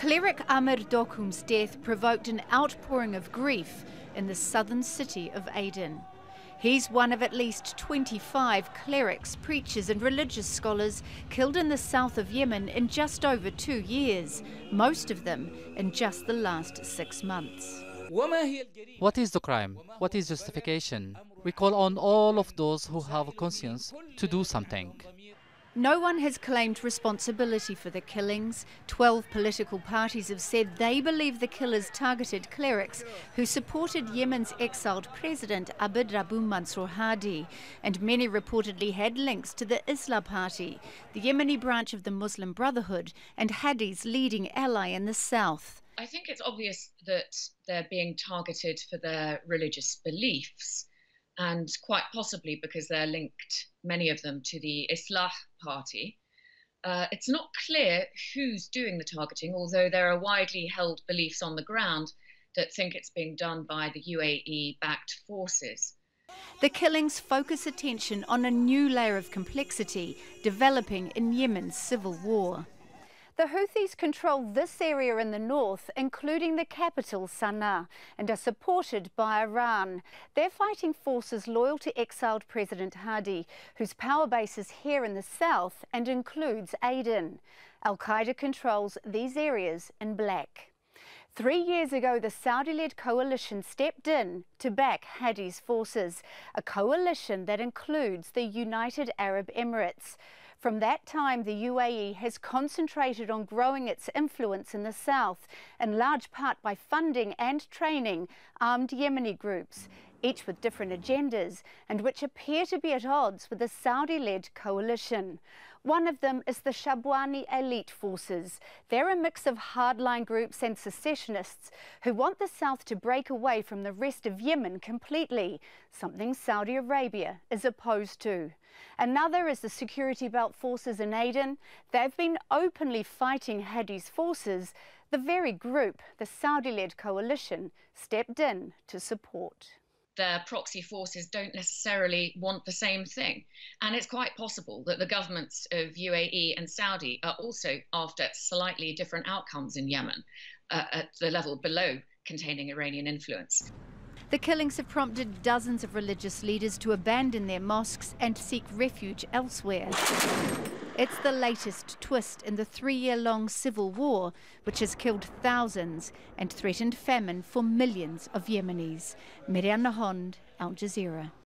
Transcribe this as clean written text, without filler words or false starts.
Cleric Amir Dokum's death provoked an outpouring of grief in the southern city of Aden. He's one of at least 25 clerics, preachers and religious scholars killed in the south of Yemen in just over 2 years, most of them in just the last 6 months. What is the crime? What is justification? We call on all of those who have a conscience to do something. No one has claimed responsibility for the killings. 12 political parties have said they believe the killers targeted clerics who supported Yemen's exiled President Abd-Rabbu Mansour Hadi, and many reportedly had links to the Islah Party, the Yemeni branch of the Muslim Brotherhood, and Hadi's leading ally in the south. I think it's obvious that they're being targeted for their religious beliefs, and quite possibly because they're linked, many of them, to the Islah Party. It's not clear who's doing the targeting, although there are widely held beliefs on the ground that think it's being done by the UAE-backed forces. The killings focus attention on a new layer of complexity developing in Yemen's civil war. The Houthis control this area in the north, including the capital Sana'a, and are supported by Iran. They're fighting forces loyal to exiled President Hadi, whose power base is here in the south and includes Aden. Al-Qaeda controls these areas in black. 3 years ago, the Saudi-led coalition stepped in to back Hadi's forces, a coalition that includes the United Arab Emirates. From that time, the UAE has concentrated on growing its influence in the south, in large part by funding and training armed Yemeni groups, each with different agendas and which appear to be at odds with the Saudi-led coalition. One of them is the Shabwani elite forces. They're a mix of hardline groups and secessionists who want the south to break away from the rest of Yemen completely, something Saudi Arabia is opposed to. Another is the security belt forces in Aden. They've been openly fighting Hadi's forces, the very group the Saudi-led coalition stepped in to support. Their proxy forces don't necessarily want the same thing. And it's quite possible that the governments of UAE and Saudi are also after slightly different outcomes in Yemen, at the level below containing Iranian influence. The killings have prompted dozens of religious leaders to abandon their mosques and seek refuge elsewhere. It's the latest twist in the 3-year-long civil war, which has killed thousands and threatened famine for millions of Yemenis. Mereana, Al Jazeera.